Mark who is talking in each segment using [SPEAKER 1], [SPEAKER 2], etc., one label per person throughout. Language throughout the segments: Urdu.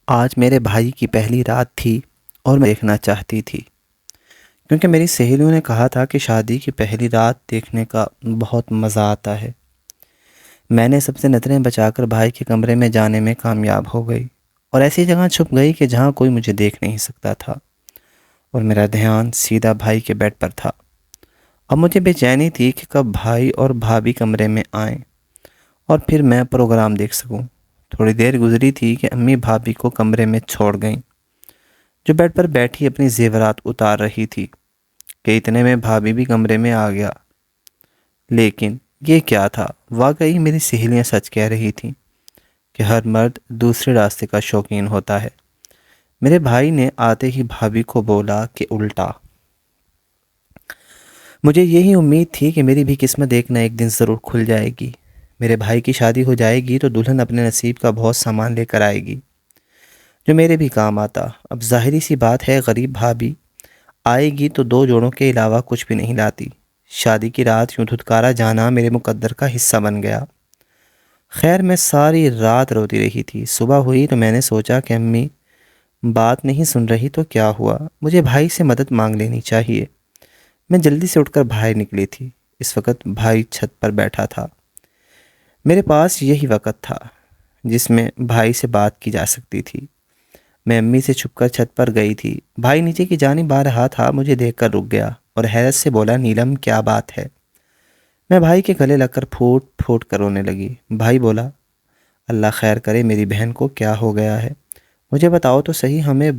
[SPEAKER 1] آج میرے بھائی کی پہلی رات تھی اور میں دیکھنا چاہتی تھی کیونکہ میری سہیلیوں نے کہا تھا کہ شادی کی پہلی رات دیکھنے کا بہت مزہ آتا ہے۔ میں نے سب سے نظریں بچا کر بھائی کے کمرے میں جانے میں کامیاب ہو گئی اور ایسی جگہ چھپ گئی کہ جہاں کوئی مجھے دیکھ نہیں سکتا تھا، اور میرا دھیان سیدھا بھائی کے بیڈ پر تھا۔ اب مجھے بے چینی تھی کہ کب بھائی اور بھابھی کمرے میں آئیں اور پھر میں پروگرام دیکھ سکوں۔ تھوڑی دیر گزری تھی کہ امی بھابھی کو کمرے میں چھوڑ گئیں، جو بیڈ پر بیٹھی اپنی زیورات اتار رہی تھی کہ اتنے میں بھابھی بھی کمرے میں آ گیا۔ لیکن یہ کیا تھا؟ واقعی میری سہیلیاں سچ کہہ رہی تھیں کہ ہر مرد دوسرے راستے کا شوقین ہوتا ہے۔ میرے بھائی نے آتے ہی بھابھی کو بولا کہ الٹا۔ مجھے یہی امید تھی کہ میری بھی قسمت ایک نہ ایک دن ضرور کھل جائے گی۔ میرے بھائی کی شادی ہو جائے گی تو دلہن اپنے نصیب کا بہت سامان لے کر آئے گی جو میرے بھی کام آتا۔ اب ظاہری سی بات ہے، غریب بھابھی آئے گی تو دو جوڑوں کے علاوہ کچھ بھی نہیں لاتی۔ شادی کی رات یوں دھتکارا جانا میرے مقدر کا حصہ بن گیا۔ خیر، میں ساری رات روتی رہی تھی۔ صبح ہوئی تو میں نے سوچا کہ امی بات نہیں سن رہی تو کیا ہوا، مجھے بھائی سے مدد مانگ لینی چاہیے۔ میں جلدی سے اٹھ کر باہر نکلی تھی۔ اس وقت بھائی چھت پر بیٹھا تھا۔ میرے پاس یہی وقت تھا جس میں بھائی سے بات کی جا سکتی تھی۔ میں امی سے چھپ کر چھت پر گئی تھی۔ بھائی نیچے کی جانب آ رہا تھا، مجھے دیکھ کر رک گیا اور حیرت سے بولا، نیلم کیا بات ہے؟ میں بھائی کے گلے لگ کر پھوٹ پھوٹ کر رونے لگی۔ بھائی بولا، اللہ خیر کرے، میری بہن کو کیا ہو گیا ہے، مجھے بتاؤ تو صحیح ہمیں۔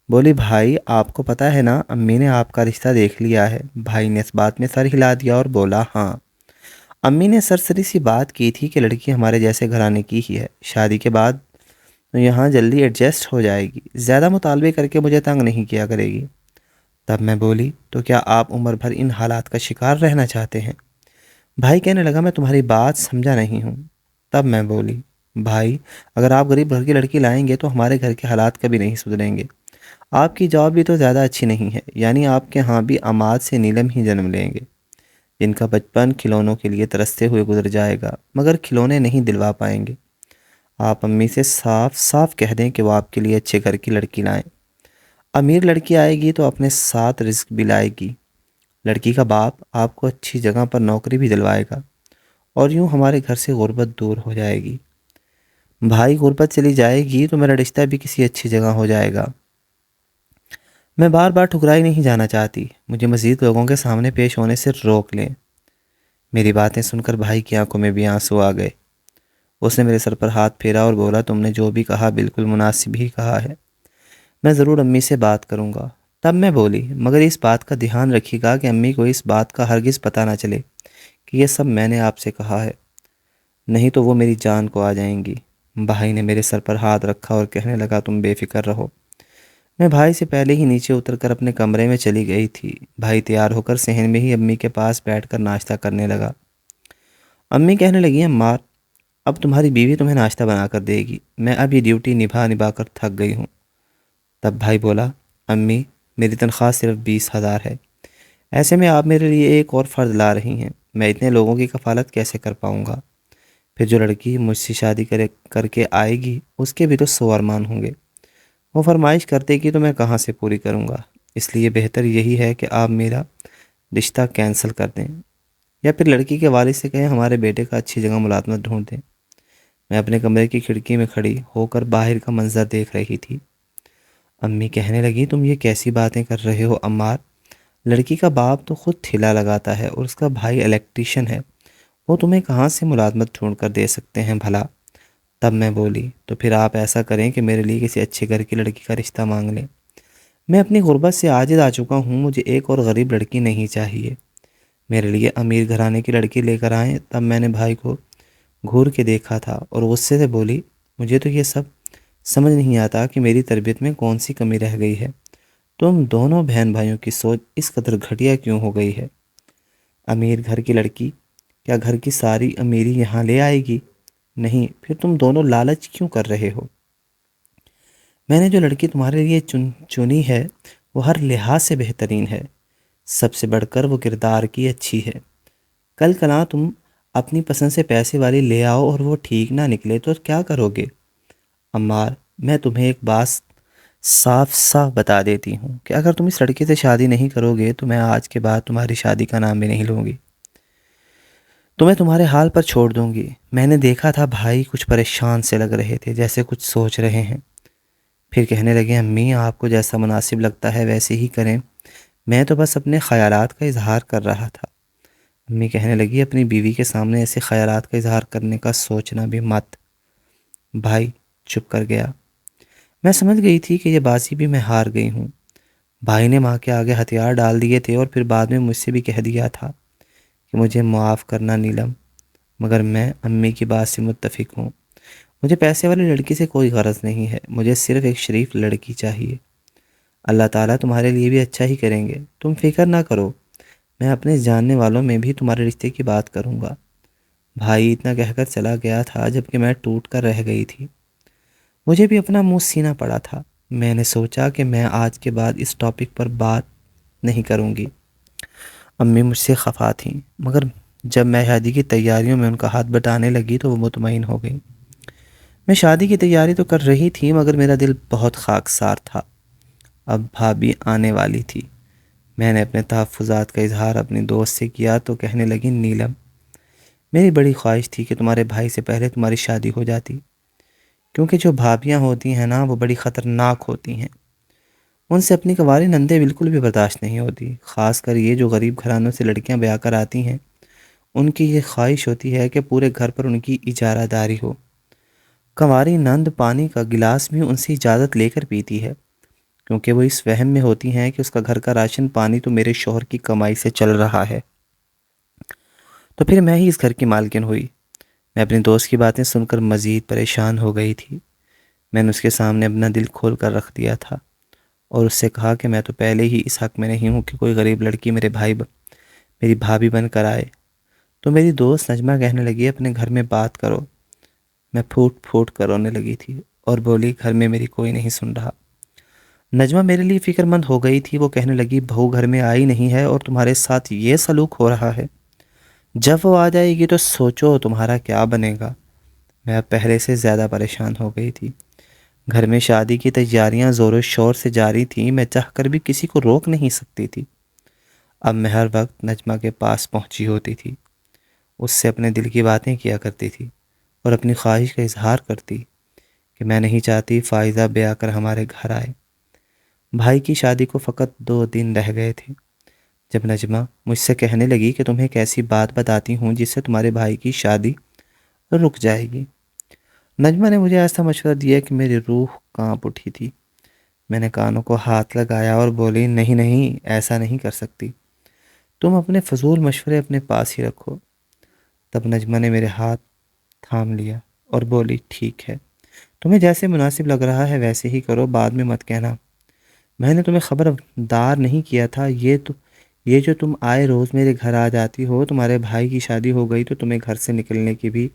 [SPEAKER 1] بولی، بھائی آپ کو پتہ ہے نا، امی نے آپ کا رشتہ دیکھ لیا ہے۔ بھائی نے اس بات میں سر ہلا دیا اور بولا، ہاں، امی نے سرسری سی بات کی تھی کہ لڑکی ہمارے جیسے گھرانے کی ہی ہے، شادی کے بعد یہاں جلدی ایڈجسٹ ہو جائے گی، زیادہ مطالبے کر کے مجھے تنگ نہیں کیا کرے گی۔ تب میں بولی، تو کیا آپ عمر بھر ان حالات کا شکار رہنا چاہتے ہیں؟ بھائی کہنے لگا، میں تمہاری بات سمجھا نہیں ہوں۔ تب میں بولی، بھائی اگر آپ غریب گھر کی لڑکی لائیں گے تو ہمارے گھر کے حالات کبھی نہیں سدھریں گے۔ آپ کی جاب بھی تو زیادہ اچھی نہیں ہے، یعنی آپ کے ہاں بھی اماد سے نیلم ہی جنم لیں گے، جن کا بچپن کھلونوں کے لیے ترستے ہوئے گزر جائے گا، مگر کھلونے نہیں دلوا پائیں گے۔ آپ امی سے صاف صاف کہہ دیں کہ وہ آپ کے لیے اچھے گھر کی لڑکی لائیں۔ امیر لڑکی آئے گی تو اپنے ساتھ رزق بھی لائے گی۔ لڑکی کا باپ آپ کو اچھی جگہ پر نوکری بھی دلوائے گا اور یوں ہمارے گھر سے غربت دور ہو جائے گی۔ بھائی غربت چلی جائے گی تو میرا رشتہ بھی کسی اچھی جگہ ہو جائے گا۔ میں بار بار ٹھکرائی نہیں جانا چاہتی، مجھے مزید لوگوں کے سامنے پیش ہونے سے روک لیں۔ میری باتیں سن کر بھائی کی آنکھوں میں بھی آنسو آ گئے۔ اس نے میرے سر پر ہاتھ پھیرا اور بولا، تم نے جو بھی کہا بالکل مناسب ہی کہا ہے، میں ضرور امی سے بات کروں گا۔ تب میں بولی، مگر اس بات کا دھیان رکھیے گا کہ امی کو اس بات کا ہرگز پتہ نہ چلے کہ یہ سب میں نے آپ سے کہا ہے، نہیں تو وہ میری جان کو آ جائیں گی۔ بھائی نے میرے سر پر ہاتھ رکھا اور کہنے لگا، تم بے فکر رہو۔ میں بھائی سے پہلے ہی نیچے اتر کر اپنے کمرے میں چلی گئی تھی۔ بھائی تیار ہو کر صحن میں ہی امی کے پاس بیٹھ کر ناشتہ کرنے لگا۔ امی کہنے لگی، عمار اب تمہاری بیوی تمہیں ناشتہ بنا کر دے گی، میں اب یہ ڈیوٹی نبھا کر تھک گئی ہوں۔ تب بھائی بولا، امی میری تنخواہ صرف 20,000 ہے، ایسے میں آپ میرے لیے ایک اور فرد لا رہی ہیں، میں اتنے لوگوں کی کفالت کیسے کر پاؤں گا؟ پھر جو لڑکی مجھ سے شادی کر کے آئے گی اس کے بھی تو 100 ارمان ہوں گے، وہ فرمائش کرتے کہ تو میں کہاں سے پوری کروں گا؟ اس لیے بہتر یہی ہے کہ آپ میرا رشتہ کینسل کر دیں، یا پھر لڑکی کے والد سے کہیں ہمارے بیٹے کا اچھی جگہ ملازمت ڈھونڈ دیں۔ میں اپنے کمرے کی کھڑکی میں کھڑی ہو کر باہر کا منظر دیکھ رہی تھی۔ امی کہنے لگی، تم یہ کیسی باتیں کر رہے ہو عمار؟ لڑکی کا باپ تو خود ٹھیلا لگاتا ہے اور اس کا بھائی الیکٹریشین ہے، وہ تمہیں کہاں سے ملازمت ڈھونڈ کر دے سکتے ہیں بھلا؟ تب میں بولی، تو پھر آپ ایسا کریں کہ میرے لیے کسی اچھے گھر کی لڑکی کا رشتہ مانگ لیں۔ میں اپنی غربت سے عاجز آ چکا ہوں، مجھے ایک اور غریب لڑکی نہیں چاہیے، میرے لیے امیر گھرانے کی لڑکی لے کر آئیں۔ تب میں نے بھائی کو گھور کے دیکھا تھا اور غصے سے بولی، مجھے تو یہ سب سمجھ نہیں آتا کہ میری تربیت میں کون سی کمی رہ گئی ہے، تم دونوں بہن بھائیوں کی سوچ اس قدر گھٹیا کیوں ہو گئی ہے؟ امیر گھر کی لڑکی، کیا گھر کی ساری امیری یہاں لے آئے گی؟ نہیں، پھر تم دونوں لالچ کیوں کر رہے ہو؟ میں نے جو لڑکی تمہارے لیے چنی ہے وہ ہر لحاظ سے بہترین ہے، سب سے بڑھ کر وہ کردار کی اچھی ہے۔ کل کنا تم اپنی پسند سے پیسے والی لے آؤ اور وہ ٹھیک نہ نکلے تو کیا کرو گے؟ عمار میں تمہیں ایک بات صاف صاف بتا دیتی ہوں کہ اگر تم اس لڑکے سے شادی نہیں کرو گے تو میں آج کے بعد تمہاری شادی کا نام بھی نہیں لوں گی، تمہیں تمہارے حال پر چھوڑ دوں گی۔ میں نے دیکھا تھا بھائی کچھ پریشان سے لگ رہے تھے، جیسے کچھ سوچ رہے ہیں۔ پھر کہنے لگے امی آپ کو جیسا مناسب لگتا ہے ویسے ہی کریں، میں تو بس اپنے خیالات کا اظہار کر رہا تھا۔ امی کہنے لگی اپنی بیوی کے سامنے ایسے خیالات کا اظہار کرنے کا سوچنا بھی مت۔ بھائی چپ کر گیا۔ میں سمجھ گئی تھی کہ یہ بازی بھی میں ہار گئی ہوں۔ بھائی نے ماں کے آگے ہتھیار ڈال دیے تھے اور پھر بعد میں مجھ سے بھی کہہ دیا تھا کہ مجھے معاف کرنا نیلم، مگر میں امی کی بات سے متفق ہوں۔ مجھے پیسے والی لڑکی سے کوئی غرض نہیں ہے، مجھے صرف ایک شریف لڑکی چاہیے۔ اللہ تعالیٰ تمہارے لیے بھی اچھا ہی کریں گے، تم فکر نہ کرو، میں اپنے جاننے والوں میں بھی تمہارے رشتے کی بات کروں گا۔ بھائی اتنا کہہ کر چلا گیا تھا جبکہ میں ٹوٹ کر رہ گئی تھی۔ مجھے بھی اپنا منہ سینا پڑا تھا۔ میں نے سوچا کہ میں آج کے بعد اس ٹاپک پر بات نہیں کروں گی۔ امی مجھ سے خفا تھیں، مگر جب میں شادی کی تیاریوں میں ان کا ہاتھ بٹانے لگی تو وہ مطمئن ہو گئی۔ میں شادی کی تیاری تو کر رہی تھی مگر میرا دل بہت خاکسار تھا۔ اب بھابھی آنے والی تھی۔ میں نے اپنے تحفظات کا اظہار اپنی دوست سے کیا تو کہنے لگی نیلم، میری بڑی خواہش تھی کہ تمہارے بھائی سے پہلے تمہاری شادی ہو جاتی، کیونکہ جو بھابیاں ہوتی ہیں نا وہ بڑی خطرناک ہوتی ہیں، ان سے اپنی کنواری نندیں بالکل بھی برداشت نہیں ہوتی، خاص کر یہ جو غریب گھرانوں سے لڑکیاں بیاہ کر آتی ہیں، ان کی یہ خواہش ہوتی ہے کہ پورے گھر پر ان کی اجارہ داری ہو۔ کنواری نند پانی کا گلاس بھی ان سے اجازت لے کر پیتی ہے، کیونکہ وہ اس وہم میں ہوتی ہیں کہ اس کا گھر کا راشن پانی تو میرے شوہر کی کمائی سے چل رہا ہے، تو پھر میں ہی اس گھر کی مالکن ہوئی۔ میں اپنی دوست کی باتیں سن کر مزید پریشان ہو گئی تھی۔ میں نے اس کے سامنے اپنا دل کھول کر رکھ دیا تھا اور اس سے کہا کہ میں تو پہلے ہی اس حق میں نہیں ہوں کہ کوئی غریب لڑکی میری بھابھی بن کر آئے۔ تو میری دوست نجمہ کہنے لگی اپنے گھر میں بات کرو۔ میں پھوٹ پھوٹ کر رونے لگی تھی اور بولی گھر میں میری کوئی نہیں سن رہا۔ نجمہ میرے لیے فکر مند ہو گئی تھی، وہ کہنے لگی بہو گھر میں آئی نہیں ہے اور تمہارے ساتھ یہ سلوک ہو رہا ہے، جب وہ آ جائے گی تو سوچو تمہارا کیا بنے گا۔ میں اب پہلے سے زیادہ پریشان ہو گئی تھی۔ گھر میں شادی کی تیاریاں زور و شور سے جاری تھیں، میں چاہ کر بھی کسی کو روک نہیں سکتی تھی۔ اب میں ہر وقت نجمہ کے پاس پہنچی ہوتی تھی، اس سے اپنے دل کی باتیں کیا کرتی تھی اور اپنی خواہش کا اظہار کرتی کہ میں نہیں چاہتی فائزہ بیاہ کر ہمارے گھر آئے۔ بھائی کی شادی کو فقط 2 دن رہ گئے تھے جب نجمہ مجھ سے کہنے لگی کہ تمہیں ایک ایسی بات بتاتی ہوں جس سے تمہارے بھائی کی شادی رک جائے گی۔ نجمہ نے مجھے ایسا مشورہ دیا کہ میری روح کانپ اٹھی تھی۔ میں نے کانوں کو ہاتھ لگایا اور بولی نہیں نہیں، ایسا نہیں کر سکتی، تم اپنے فضول مشورے اپنے پاس ہی رکھو۔ تب نجمہ نے میرے ہاتھ تھام لیا اور بولی ٹھیک ہے، تمہیں جیسے مناسب لگ رہا ہے ویسے ہی کرو، بعد میں مت کہنا میں نے تمہیں خبردار نہیں کیا تھا۔ یہ جو تم آئے روز میرے گھر آ جاتی ہو، تمہارے بھائی کی شادی ہو گئی تو تمہیں گھر سے نکلنے کی بھی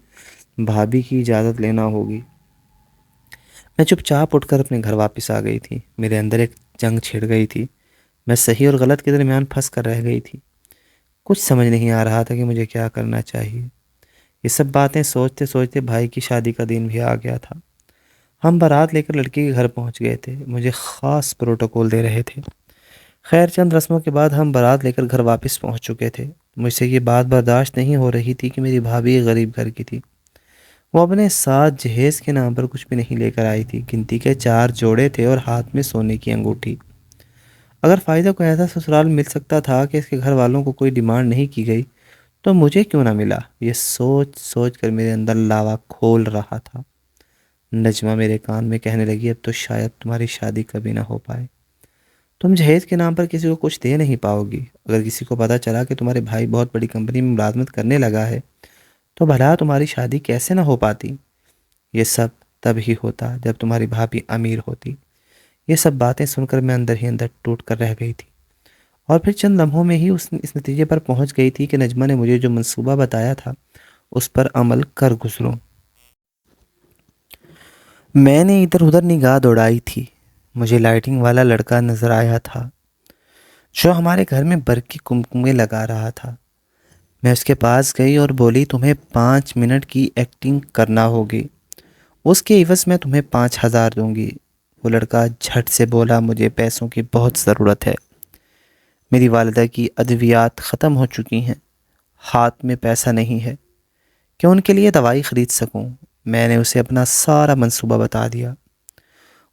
[SPEAKER 1] بھابھی کی اجازت لینا ہوگی۔ میں چپ چاپ اٹھ کر اپنے گھر واپس آ گئی تھی۔ میرے اندر ایک جنگ چھڑ گئی تھی، میں صحیح اور غلط کے درمیان پھنس کر رہ گئی تھی۔ کچھ سمجھ نہیں آ رہا تھا کہ مجھے کیا کرنا چاہیے۔ یہ سب باتیں سوچتے سوچتے بھائی کی شادی کا دن بھی آ گیا تھا۔ ہم بارات لے کر لڑکی کے گھر پہنچ گئے تھے، مجھے خاص پروٹوکول دے رہے تھے۔ خیر چند رسموں کے بعد ہم بارات لے کر گھر واپس پہنچ چکے تھے۔ مجھ سے یہ بات برداشت نہیں ہو رہی تھی کہ میری بھابھی ایک غریب گھر کی تھی، وہ اپنے ساتھ جہیز کے نام پر کچھ بھی نہیں لے کر آئی تھی، گنتی کے 4 جوڑے تھے اور ہاتھ میں سونے کی انگوٹھی۔ اگر فائدہ کو ایسا سسرال مل سکتا تھا کہ اس کے گھر والوں کو کوئی ڈیمانڈ نہیں کی گئی تو مجھے کیوں نہ ملا، یہ سوچ سوچ کر میرے اندر لاوا کھول رہا تھا۔ نجمہ میرے کان میں کہنے لگی اب تو شاید تمہاری شادی کبھی نہ ہو پائے، تم جہیز کے نام پر کسی کو کچھ دے نہیں پاؤ گی، اگر کسی کو پتہ چلا کہ تمہارے بھائی بہت بڑی کمپنی میں ملازمت کرنے لگا ہے تو بھلا تمہاری شادی کیسے نہ ہو پاتی۔ یہ سب تب ہی ہوتا جب تمہاری بھابھی امیر ہوتی۔ یہ سب باتیں سن کر میں اندر ہی اندر ٹوٹ کر رہ گئی تھی اور پھر چند لمحوں میں ہی اس نتیجے پر پہنچ گئی تھی کہ نجمہ نے مجھے جو منصوبہ بتایا تھا اس پر عمل کر گزروں۔ میں نے ادھر ادھر نگاہ دوڑائی تھی، مجھے لائٹنگ والا لڑکا نظر آیا تھا جو ہمارے گھر میں برقی کمکمے لگا رہا تھا۔ میں اس کے پاس گئی اور بولی تمہیں 5 منٹ کی ایکٹنگ کرنا ہوگی اس کے عوض میں تمہیں 5,000 دوں گی۔ وہ لڑکا جھٹ سے بولا، مجھے پیسوں کی بہت ضرورت ہے، میری والدہ کی ادویات ختم ہو چکی ہیں، ہاتھ میں پیسہ نہیں ہے کہ ان کے لیے دوائی خرید سکوں۔ میں نے اسے اپنا سارا منصوبہ بتا دیا۔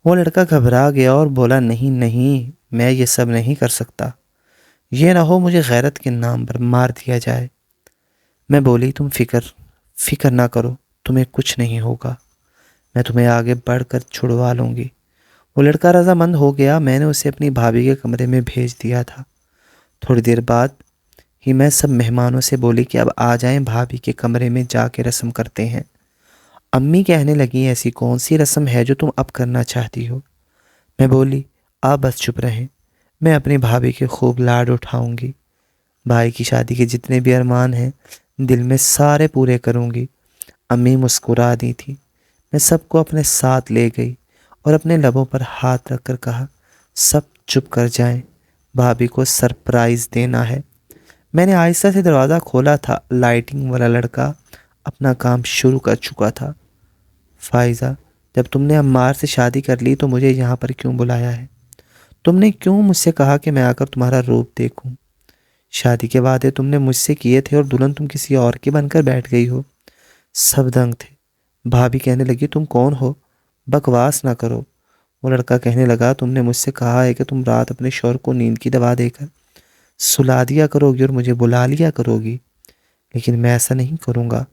[SPEAKER 1] وہ لڑکا گھبرا گیا اور بولا، نہیں نہیں، میں یہ سب نہیں کر سکتا، یہ نہ ہو مجھے غیرت کے نام پر مار دیا جائے۔ میں بولی، تم فکر نہ کرو، تمہیں کچھ نہیں ہوگا، میں تمہیں آگے بڑھ کر چھڑوا لوں گی۔ وہ لڑکا رضامند ہو گیا۔ میں نے اسے اپنی بھابھی کے کمرے میں بھیج دیا تھا۔ تھوڑی دیر بعد ہی میں سب مہمانوں سے بولی کہ اب آ جائیں، بھابھی کے کمرے میں جا کے رسم کرتے ہیں۔ امی کہنے لگی، ایسی کون سی رسم ہے جو تم اب کرنا چاہتی ہو؟ میں بولی، آپ بس چپ رہیں، میں اپنی بھابھی کے خوب لاڈ اٹھاؤں گی، بھائی کی شادی کے جتنے بھی ارمان ہیں دل میں سارے پورے کروں گی۔ امی مسکرا دی تھی۔ میں سب کو اپنے ساتھ لے گئی اور اپنے لبوں پر ہاتھ رکھ کر کہا، سب چپ کر جائیں، بھابھی کو سرپرائز دینا ہے۔ میں نے آہستہ سے دروازہ کھولا تھا۔ لائٹنگ والا لڑکا اپنا کام شروع کر چکا تھا۔ فائزہ، جب تم نے عمار سے شادی کر لی تو مجھے یہاں پر کیوں بلایا ہے؟ تم نے کیوں مجھ سے کہا کہ میں آ کر تمہارا روپ دیکھوں؟ شادی کے وعدے تم نے مجھ سے کیے تھے اور دلہن تم کسی اور کی بن کر بیٹھ گئی ہو۔ سب دنگ تھے۔ بھابھی کہنے لگی، تم کون ہو؟ بکواس نہ کرو۔ وہ لڑکا کہنے لگا، تم نے مجھ سے کہا ہے کہ تم رات اپنے شوہر کو نیند کی دوا دے کر سلا دیا کرو گی اور مجھے بلا لیا کرو گی، لیکن میں ایسا نہیں کروں گا،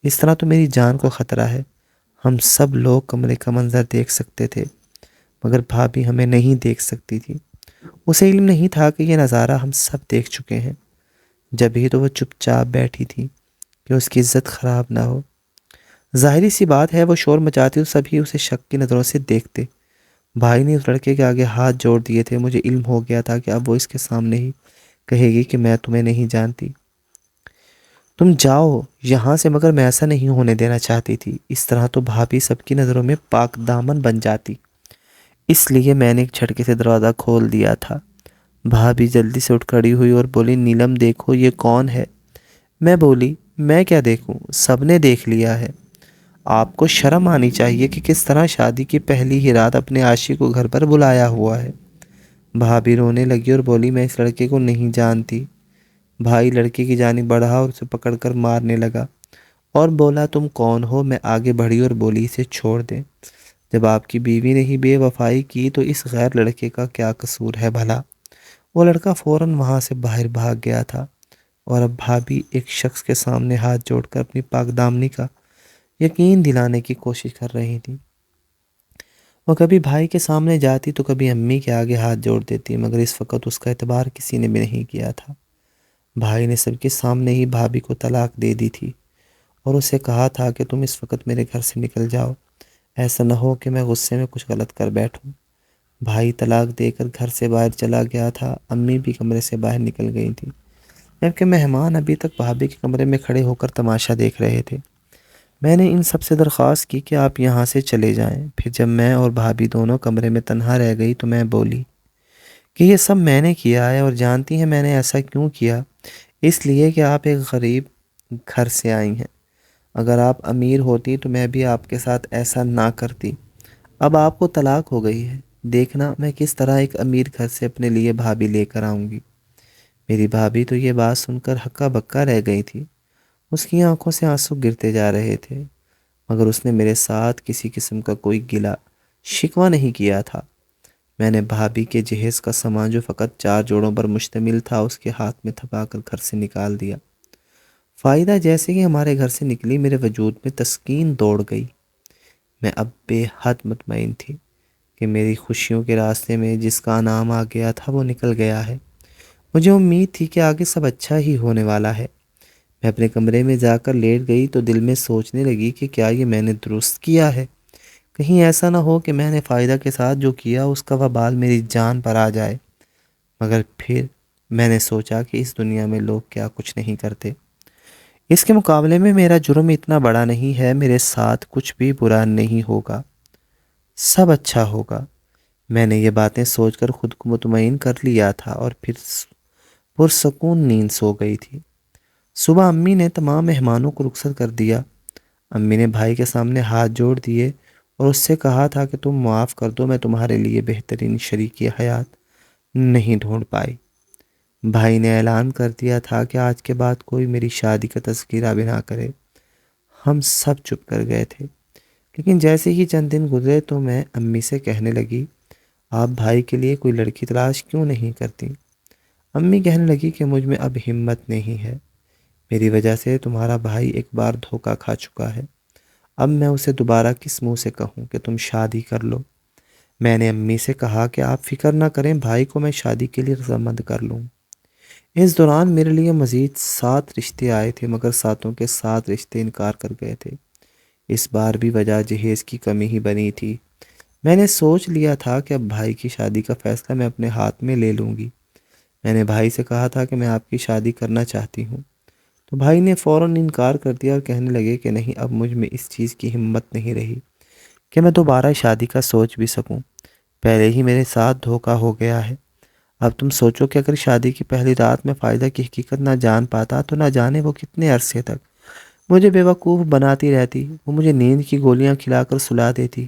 [SPEAKER 1] اس طرح تو میری جان کو خطرہ ہے۔ ہم سب لوگ کمرے کا منظر دیکھ سکتے تھے مگر بھابھی ہمیں نہیں دیکھ سکتی تھی۔ اسے علم نہیں تھا کہ یہ نظارہ ہم سب دیکھ چکے ہیں، جب ہی تو وہ چپ چاپ بیٹھی تھی کہ اس کی عزت خراب نہ ہو۔ ظاہری سی بات ہے، وہ شور مچاتی تو سبھی اسے شک کی نظروں سے دیکھتے۔ بھائی نے اس لڑکے کے آگے ہاتھ جوڑ دیے تھے۔ مجھے علم ہو گیا تھا کہ اب وہ اس کے سامنے ہی کہے گی کہ میں تمہیں نہیں جانتی، تم جاؤ یہاں سے، مگر میں ایسا نہیں ہونے دینا چاہتی تھی۔ اس طرح تو بھابھی سب کی نظروں میں پاک دامن بن جاتی، اس لیے میں نے ایک جھٹکے سے دروازہ کھول دیا تھا۔ بھابھی جلدی سے اٹھ کھڑی ہوئی اور بولی، نیلم دیکھو یہ کون ہے؟ میں بولی، میں کیا دیکھوں، سب نے دیکھ لیا ہے، آپ کو شرم آنی چاہیے کہ کس طرح شادی کی پہلی ہی رات اپنے عاشق کو گھر پر بلایا ہوا ہے۔ بھابھی رونے لگی اور بولی، میں اس لڑکے کو نہیں جانتی۔ بھائی لڑکے کی جانب بڑھا اور اسے پکڑ کر مارنے لگا اور بولا، تم کون ہو؟ میں آگے بڑھی اور بولی، اسے چھوڑ دیں، جب آپ کی بیوی نے ہی بے وفائی کی تو اس غیر لڑکے کا کیا قصور ہے بھلا؟ وہ لڑکا فوراً وہاں سے باہر بھاگ گیا تھا اور اب بھابھی ایک شخص کے سامنے ہاتھ جوڑ کر اپنی پاک دامنی کا یقین دلانے کی کوشش کر رہی تھی۔ وہ کبھی بھائی کے سامنے جاتی تو کبھی امی کے آگے ہاتھ جوڑ دیتی، مگر اس وقت اس کا اعتبار کسی نے بھی نہیں کیا تھا۔ بھائی نے سب کے سامنے ہی بھابھی کو طلاق دے دی تھی اور اسے کہا تھا کہ تم اس وقت میرے گھر سے نکل جاؤ، ایسا نہ ہو کہ میں غصے میں کچھ غلط کر بیٹھوں۔ بھائی طلاق دے کر گھر سے باہر چلا گیا تھا۔ امی بھی کمرے سے باہر نکل گئی تھی، جبکہ مہمان ابھی تک بھابھی کے کمرے میں کھڑے ہو کر تماشا دیکھ رہے تھے۔ میں نے ان سب سے درخواست کی کہ آپ یہاں سے چلے جائیں۔ پھر جب میں اور بھابھی دونوں کمرے میں تنہا رہ گئی تو میں بولی کہ یہ سب میں نے کیا ہے، اور جانتی ہیں میں نے ایسا کیوں کیا؟ اس لیے کہ آپ ایک غریب گھر سے آئی ہیں۔ اگر آپ امیر ہوتی تو میں بھی آپ کے ساتھ ایسا نہ کرتی۔ اب آپ کو طلاق ہو گئی ہے، دیکھنا میں کس طرح ایک امیر گھر سے اپنے لیے بھابھی لے کر آؤں گی۔ میری بھابھی تو یہ بات سن کر ہکا بکا رہ گئی تھی۔ اس کی آنکھوں سے آنسو گرتے جا رہے تھے، مگر اس نے میرے ساتھ کسی قسم کا کوئی گلہ شکوہ نہیں کیا تھا۔ میں نے بھابھی کے جہیز کا سامان جو فقط 4 جوڑوں پر مشتمل تھا اس کے ہاتھ میں تھپا کر گھر سے نکال دیا۔ فائدہ جیسے ہی ہمارے گھر سے نکلی میرے وجود میں تسکین دوڑ گئی۔ میں اب بے حد مطمئن تھی کہ میری خوشیوں کے راستے میں جس کا انعام آ گیا تھا وہ نکل گیا ہے۔ مجھے امید تھی کہ آگے سب اچھا ہی ہونے والا ہے۔ میں اپنے کمرے میں جا کر لیٹ گئی تو دل میں سوچنے لگی کہ کیا یہ میں نے درست کیا ہے؟ کہیں ایسا نہ ہو کہ میں نے فائدہ کے ساتھ جو کیا اس کا وبال میری جان پر آ جائے۔ مگر پھر میں نے سوچا کہ اس دنیا میں لوگ کیا کچھ نہیں کرتے، اس کے مقابلے میں میرا جرم اتنا بڑا نہیں ہے، میرے ساتھ کچھ بھی برا نہیں ہوگا، سب اچھا ہوگا۔ میں نے یہ باتیں سوچ کر خود کو مطمئن کر لیا تھا اور پھر پرسکون نیند سو گئی تھی۔ صبح امی نے تمام مہمانوں کو رخصت کر دیا۔ امی نے بھائی کے سامنے ہاتھ جوڑ دیے اور اس سے کہا تھا کہ تم معاف کر دو، میں تمہارے لیے بہترین شریکی حیات نہیں ڈھونڈ پائی۔ بھائی نے اعلان کر دیا تھا کہ آج کے بعد کوئی میری شادی کا تذکرہ بھی نہ کرے۔ ہم سب چپ کر گئے تھے، لیکن جیسے ہی چند دن گزرے تو میں امی سے کہنے لگی، آپ بھائی کے لیے کوئی لڑکی تلاش کیوں نہیں کرتی؟ امی کہنے لگی کہ مجھ میں اب ہمت نہیں ہے، میری وجہ سے تمہارا بھائی ایک بار دھوکہ کھا چکا ہے، اب میں اسے دوبارہ کس منہ سے کہوں کہ تم شادی کر لو؟ میں نے امی سے کہا کہ آپ فکر نہ کریں، بھائی کو میں شادی کے لیے رضامند کر لوں۔ اس دوران میرے لیے مزید 7 رشتے آئے تھے، مگر ساتوں کے 7 رشتے انکار کر گئے تھے۔ اس بار بھی وجہ جہیز کی کمی ہی بنی تھی۔ میں نے سوچ لیا تھا کہ اب بھائی کی شادی کا فیصلہ میں اپنے ہاتھ میں لے لوں گی۔ میں نے بھائی سے کہا تھا کہ میں آپ کی شادی کرنا چاہتی ہوں، تو بھائی نے فوراً انکار کر دیا اور کہنے لگے کہ نہیں، اب مجھ میں اس چیز کی ہمت نہیں رہی کہ میں دوبارہ شادی کا سوچ بھی سکوں، پہلے ہی میرے ساتھ دھوکہ ہو گیا ہے۔ اب تم سوچو کہ اگر شادی کی پہلی رات میں فائدہ کی حقیقت نہ جان پاتا تو نہ جانے وہ کتنے عرصے تک مجھے بیوقوف بناتی رہتی۔ وہ مجھے نیند کی گولیاں کھلا کر سلا دیتی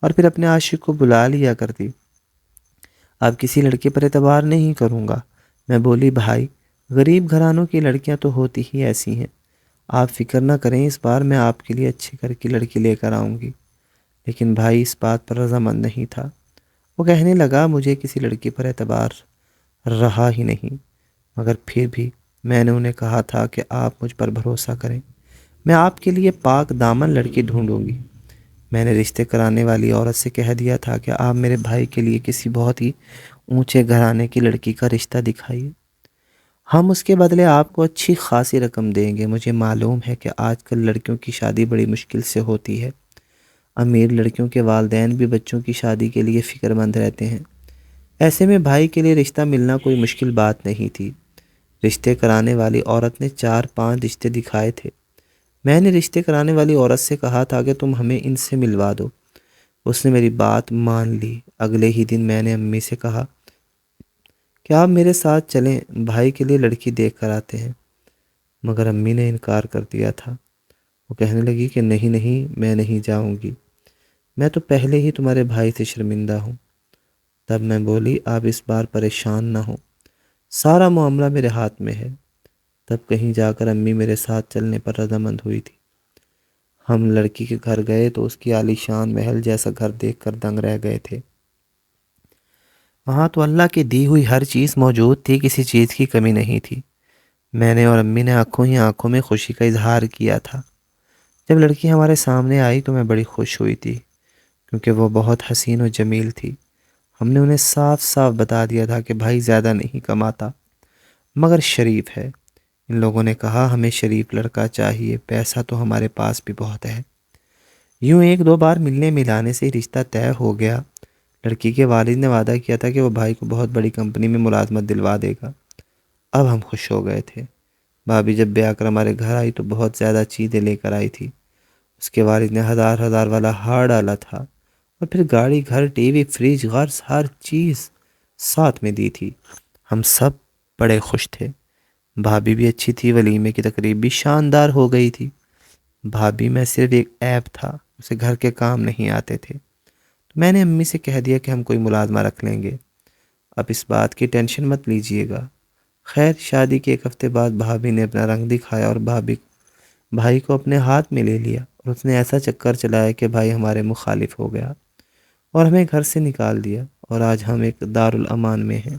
[SPEAKER 1] اور پھر اپنے عاشق کو بلا لیا کرتی۔ اب کسی لڑکے پر اعتبار نہیں کروں گا۔ میں بولی، بھائی، غریب گھرانوں کی لڑکیاں تو ہوتی ہی ایسی ہیں، آپ فکر نہ کریں، اس بار میں آپ کے لیے اچھے گھر کی لڑکی لے کر آؤں گی۔ لیکن بھائی اس بات پر رضامند نہیں تھا۔ وہ کہنے لگا، مجھے کسی لڑکی پر اعتبار رہا ہی نہیں، مگر پھر بھی میں نے انہیں کہا تھا کہ آپ مجھ پر بھروسہ کریں، میں آپ کے لیے پاک دامن لڑکی ڈھونڈوں گی۔ میں نے رشتے کرانے والی عورت سے کہہ دیا تھا کہ آپ میرے بھائی کے لیے کسی بہت ہی اونچے گھرانے کی لڑکی کا رشتہ دکھائیے، ہم اس کے بدلے آپ کو اچھی خاصی رقم دیں گے۔ مجھے معلوم ہے کہ آج کل لڑکیوں کی شادی بڑی مشکل سے ہوتی ہے، امیر لڑکیوں کے والدین بھی بچوں کی شادی کے لیے فکر مند رہتے ہیں، ایسے میں بھائی کے لیے رشتہ ملنا کوئی مشکل بات نہیں تھی۔ رشتے کرانے والی عورت نے 4-5 رشتے دکھائے تھے۔ میں نے رشتے کرانے والی عورت سے کہا تھا کہ تم ہمیں ان سے ملوا دو۔ اس نے میری بات مان لی۔ اگلے ہی دن میں نے امی سے کہا کہ آپ میرے ساتھ چلیں، بھائی کے لیے لڑکی دیکھ کر آتے ہیں، مگر امی نے انکار کر دیا تھا۔ وہ کہنے لگی کہ نہیں نہیں، میں نہیں جاؤں گی، میں تو پہلے ہی تمہارے بھائی سے شرمندہ ہوں۔ تب میں بولی، آپ اس بار پریشان نہ ہوں، سارا معاملہ میرے ہاتھ میں ہے۔ تب کہیں جا کر امی میرے ساتھ چلنے پر رضامند ہوئی تھی۔ ہم لڑکی کے گھر گئے تو اس کی عالیشان محل جیسا گھر دیکھ کر دنگ رہ گئے تھے۔ وہاں تو اللہ کی دی ہوئی ہر چیز موجود تھی، کسی چیز کی کمی نہیں تھی۔ میں نے اور امی نے آنکھوں ہی آنکھوں میں خوشی کا اظہار کیا تھا۔ جب لڑکی ہمارے سامنے آئی تو میں بڑی خوش ہوئی تھی، کیونکہ وہ بہت حسین و جمیل تھی۔ ہم نے انہیں صاف صاف بتا دیا تھا کہ بھائی زیادہ نہیں کماتا، مگر شریف ہے۔ ان لوگوں نے کہا، ہمیں شریف لڑکا چاہیے، پیسہ تو ہمارے پاس بھی بہت ہے۔ یوں 1-2 بار ملنے ملانے سے رشتہ طے ہو گیا۔ لڑکی کے والد نے وعدہ کیا تھا کہ وہ بھائی کو بہت بڑی کمپنی میں ملازمت دلوا دے گا۔ اب ہم خوش ہو گئے تھے۔ بھابھی جب بیاہ کر ہمارے گھر آئی تو بہت زیادہ چیزیں لے کر آئی تھی۔ اس کے والد نے 1000 والا ہار ڈالا تھا اور پھر گاڑی، گھر، ٹی وی، فریج، غرض ہر چیز ساتھ میں دی تھی۔ ہم سب بڑے خوش تھے۔ بھابھی بھی اچھی تھی، ولیمے کی تقریب بھی شاندار ہو گئی تھی۔ بھابھی میں صرف ایک عیب تھا، اسے گھر کے کام نہیں آتے تھے، تو میں نے امی سے کہہ دیا کہ ہم کوئی ملازمہ رکھ لیں گے، اب اس بات کی ٹینشن مت لیجیے گا۔ خیر، شادی کے 1 ہفتے بعد بھابھی نے اپنا رنگ دکھایا اور بھائی کو اپنے ہاتھ میں لے لیا، اور اس نے ایسا چکر چلایا کہ بھائی ہمارے مخالف ہو گیا اور ہمیں گھر سے نکال دیا، اور آج ہم ایک دارالامان میں ہیں۔